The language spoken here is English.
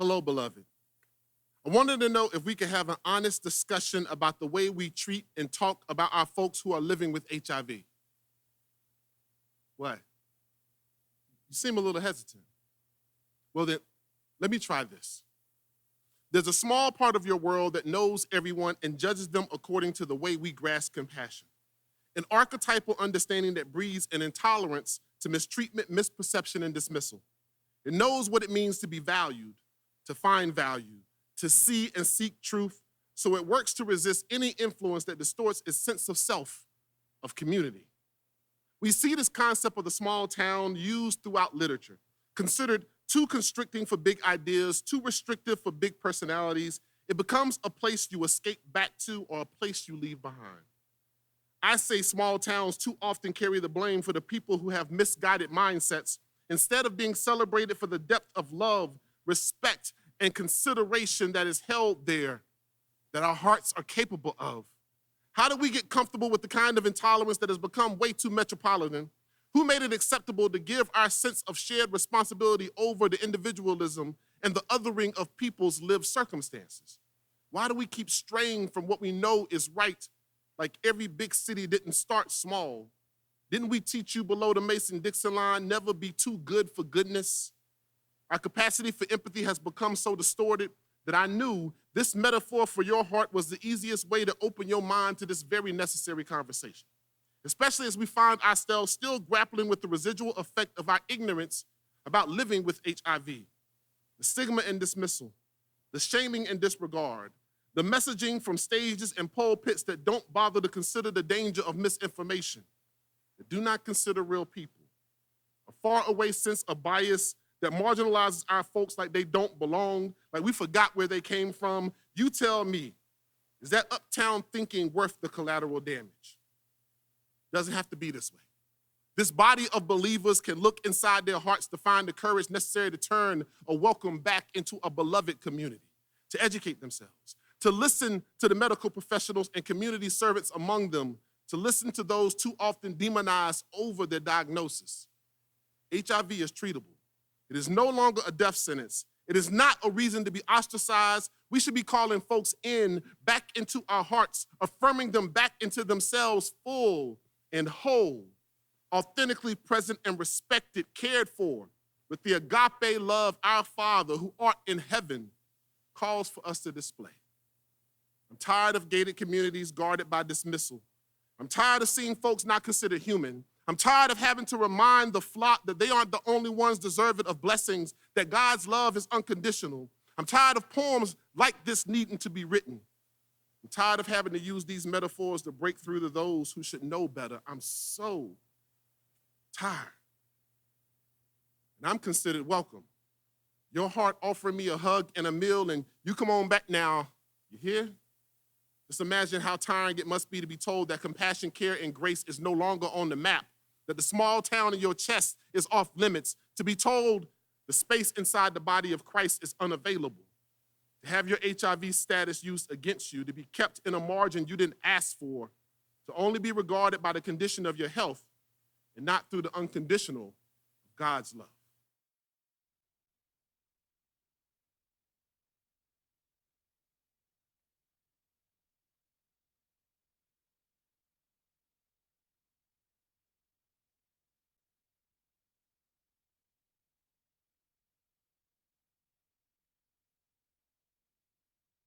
Hello, beloved. I wanted to know if we could have an honest discussion about the way we treat and talk about our folks who are living with HIV. What? You seem a little hesitant. Well then, let me try this. There's a small part of your world that knows everyone and judges them according to the way we grasp compassion. An archetypal understanding that breeds an intolerance to mistreatment, misperception, and dismissal. It knows what it means to be valued, to find value, to see and seek truth, so it works to resist any influence that distorts its sense of self, of community. We see this concept of the small town used throughout literature, considered too constricting for big ideas, too restrictive for big personalities. It becomes a place you escape back to or a place you leave behind. I say small towns too often carry the blame for the people who have misguided mindsets instead of being celebrated for the depth of love, respect, and consideration that is held there, that our hearts are capable of. How do we get comfortable with the kind of intolerance that has become way too metropolitan? Who made it acceptable to give our sense of shared responsibility over the individualism and the othering of people's lived circumstances? Why do we keep straying from what we know is right, like every big city didn't start small? Didn't we teach you below the Mason-Dixon line, never be too good for goodness? Our capacity for empathy has become so distorted that I knew this metaphor for your heart was the easiest way to open your mind to this very necessary conversation, especially as we find ourselves still grappling with the residual effect of our ignorance about living with HIV, the stigma and dismissal, the shaming and disregard, the messaging from stages and pulpits that don't bother to consider the danger of misinformation, that do not consider real people, a faraway sense of bias that marginalizes our folks like they don't belong, like we forgot where they came from. You tell me, is that uptown thinking worth the collateral damage? Doesn't have to be this way. This body of believers can look inside their hearts to find the courage necessary to turn or welcome back into a beloved community, to educate themselves, to listen to the medical professionals and community servants among them, to listen to those too often demonized over their diagnosis. HIV is treatable. It is no longer a death sentence. It is not a reason to be ostracized. We should be calling folks back into our hearts, affirming them back into themselves full and whole, authentically present and respected, cared for, with the agape love our Father who art in heaven calls for us to display. I'm tired of gated communities guarded by dismissal. I'm tired of seeing folks not considered human. I'm tired of having to remind the flock that they aren't the only ones deserving of blessings, that God's love is unconditional. I'm tired of poems like this needing to be written. I'm tired of having to use these metaphors to break through to those who should know better. I'm so tired. And I'm considered welcome. Your heart offering me a hug and a meal, and you come on back now. You hear? Just imagine how tiring it must be to be told that compassion, care, and grace is no longer on the map, that the small town in your chest is off limits, to be told the space inside the body of Christ is unavailable, to have your HIV status used against you, to be kept in a margin you didn't ask for, to only be regarded by the condition of your health and not through the unconditional of God's love.